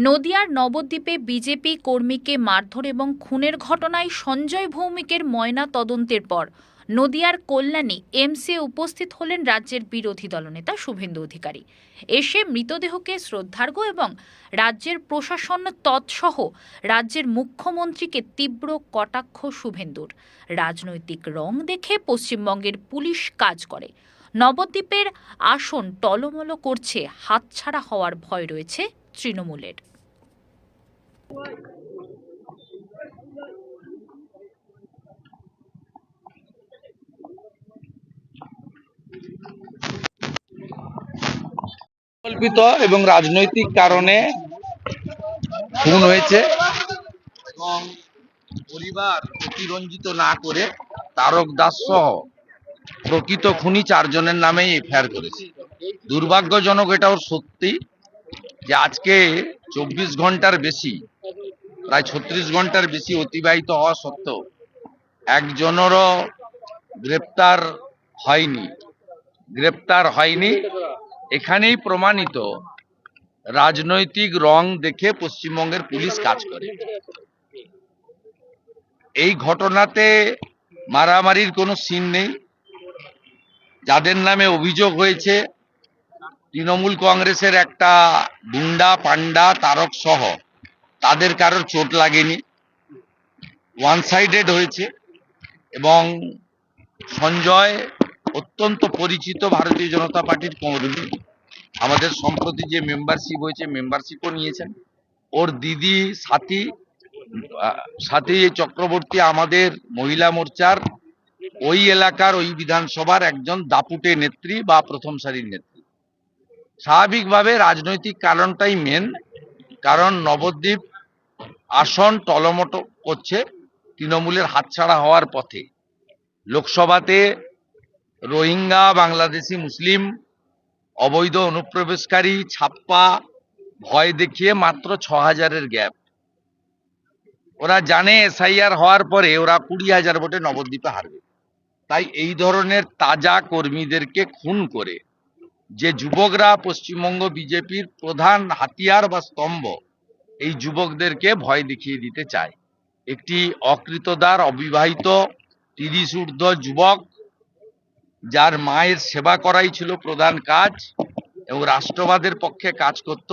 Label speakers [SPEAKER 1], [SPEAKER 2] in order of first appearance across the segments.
[SPEAKER 1] নদিয়ার নবদ্বীপে বিজেপি কর্মীকে মারধর এবং খুনের ঘটনায় সঞ্জয় ভৌমিকের ময়না তদন্তের পর নদিয়ার কল্যাণী এমসে উপস্থিত হলেন রাজ্যের বিরোধী দলনেতা শুভেন্দু অধিকারী। এসে মৃতদেহকে শ্রদ্ধার্ঘ্য এবং রাজ্যের প্রশাসন তৎসহ রাজ্যের মুখ্যমন্ত্রীকে তীব্র কটাক্ষ শুভেন্দুর। রাজনৈতিক রং দেখে পশ্চিমবঙ্গের পুলিশ কাজ করে, নবদ্বীপের আসন টলমল করছে, হাতছাড়া হওয়ার ভয় রয়েছে তৃণমূলের।
[SPEAKER 2] কল্পিত এবং রাজনৈতিক কারণে খুন হয়েছে এবং পরিবার অতিরঞ্জিত না করে তারক দাস সহ প্রকৃত খুনি 4 জনের নামেই এফআইআর করেছে। দুর্ভাগ্যজনক এটাও সত্যি যে আজকে 24 ঘন্টার বেশি, প্রায় 36 ঘন্টার বেশি অতিবাহিত হওয়া সত্ত্বেও একজনেরও গ্রেপ্তার হয়নি। এখানেই প্রমাণিত রাজনৈতিক রং দেখে পশ্চিমবঙ্গের পুলিশ কাজ করে। এই ঘটনাতে মারামারির কোনো সিন নেই। যাদের নামে অভিযোগ হয়েছে তৃণমূল কংগ্রেসের একটা গুন্ডা পান্ডা তারক সহ, তাদের কারোর চোট লাগেনি, ওয়ান সাইডেড হয়েছে। এবং সঞ্জয় অত্যন্ত পরিচিত ভারতীয় জনতা পার্টির কর্মী। আমাদের সম্প্রতি যে মেম্বারশিপ হয়েছে মেম্বারশিপও নিয়েছেন। ওর দিদি সাথী চক্রবর্তী আমাদের মহিলা মোর্চার ওই এলাকার ওই বিধানসভার একজন দাপুটে নেত্রী বা প্রথম সারির নেত্রী। স্বাভাবিকভাবে রাজনৈতিক কারণটাই মেন, কারণ নবদ্বীপ আসন টলমট করছে, তৃণমূলের হাতছাড়া হওয়ার পথে। লোকসভাতে রোহিঙ্গা বাংলাদেশি মুসলিম অবৈধ অনুপ্রবেশকারী ছাপ্পা ভয় দেখিয়ে মাত্র 6000-এর গ্যাপ। ওরা জানে এসআইআর হওয়ার পরে ওরা 20,000 ভোটে নবদ্বীপে হারবে। তাই এই ধরনের তাজা কর্মীদেরকে খুন করে যে যুবকরা পশ্চিমবঙ্গ বিজেপির প্রধান হাতিয়ার বা স্তম্ভ, এই যুবকদেরকে ভয় দেখিয়ে দিতে চায়। একটি অকৃতদার অবিবাহিত 30 ঊর্ধ্ব যুবক, যার মায়ের সেবা করাই ছিল প্রধান কাজ এবং রাষ্ট্রবাদের পক্ষে কাজ করত,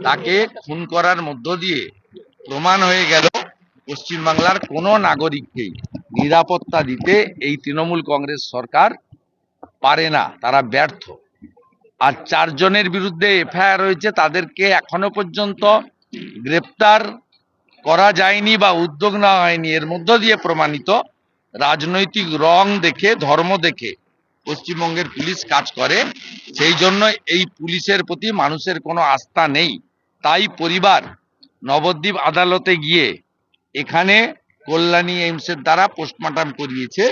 [SPEAKER 2] তাকে খুন করার মধ্য দিয়ে প্রমাণ হয়ে গেল পশ্চিমবাংলার কোনো নাগরিককেই নিরাপত্তা দিতে এই তৃণমূল কংগ্রেস সরকার পারে না, তারা ব্যর্থ। আর 4 জনের বিরুদ্ধে এফআইআর হয়েছে, তাদেরকে এখনো পর্যন্ত গ্রেপ্তার করা যায়নি বা উদ্যোগ নেওয়া হয়নি। এর মধ্য দিয়ে প্রমাণিত রাজনৈতিক রং দেখে, ধর্ম দেখে পশ্চিমবঙ্গের পুলিশ কাজ করে। সেই জন্য এই পুলিশের প্রতি মানুষের কোনো আস্থা নেই। তাই পরিবার নবদ্বীপ আদালতে গিয়ে এখানে কল্যাণী এইমসের দ্বারা পোস্টমর্টম করিয়েছে।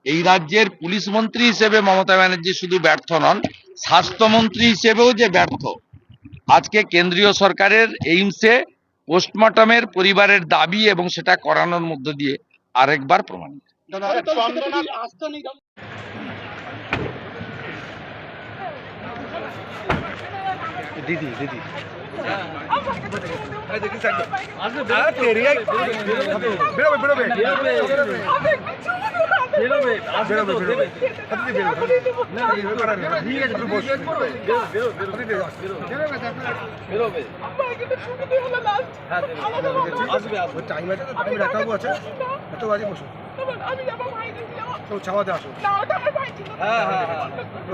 [SPEAKER 2] এই রাজ্যের পুলিশ মন্ত্রী হিসেবে মমতা ব্যানার্জি শুধু ব্যর্থ নন, স্বাস্থ্যমন্ত্রী হিসেবেও যে ব্যর্থ, আজকে কেন্দ্রীয় সরকারের এইমসে পোস্টমর্টমের পরিবারের দাবি এবং সেটা করানোর মধ্য দিয়ে আরেকবার প্রমাণিত।
[SPEAKER 3] दीदी दीदी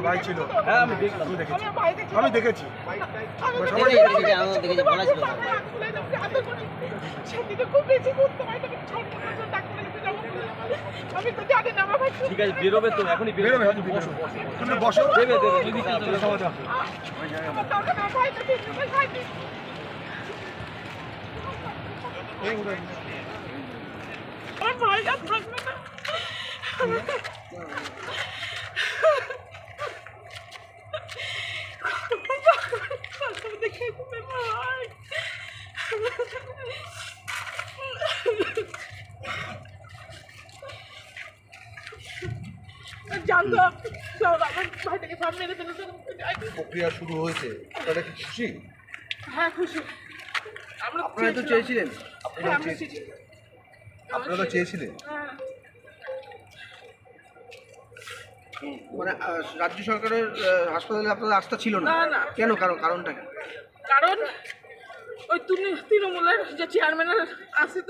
[SPEAKER 3] ভাই ছিল, আমি দেখেছি। ঠিক আছে, বেরোবে তো এখনই বেরোবে। তুমি বসো, দেবে প্রক্রিয়া শুরু হয়েছে, আপনারা কি খুশি?
[SPEAKER 4] হ্যাঁ খুশি। আপনারা তো চেয়েছিলেন,
[SPEAKER 5] হ্যাঁ, আমরা চেয়েছি।
[SPEAKER 4] আপনারা তো চেয়েছিলেন,
[SPEAKER 5] হ্যাঁ,
[SPEAKER 4] মানে রাজ্য সরকারের হাসপাতালে আপনাদের আস্থা ছিল না?
[SPEAKER 5] না, না।
[SPEAKER 4] কেন? কারণটা কি?
[SPEAKER 5] কারণ ওই তৃণমূলের যে চেয়ারম্যানের আছে তো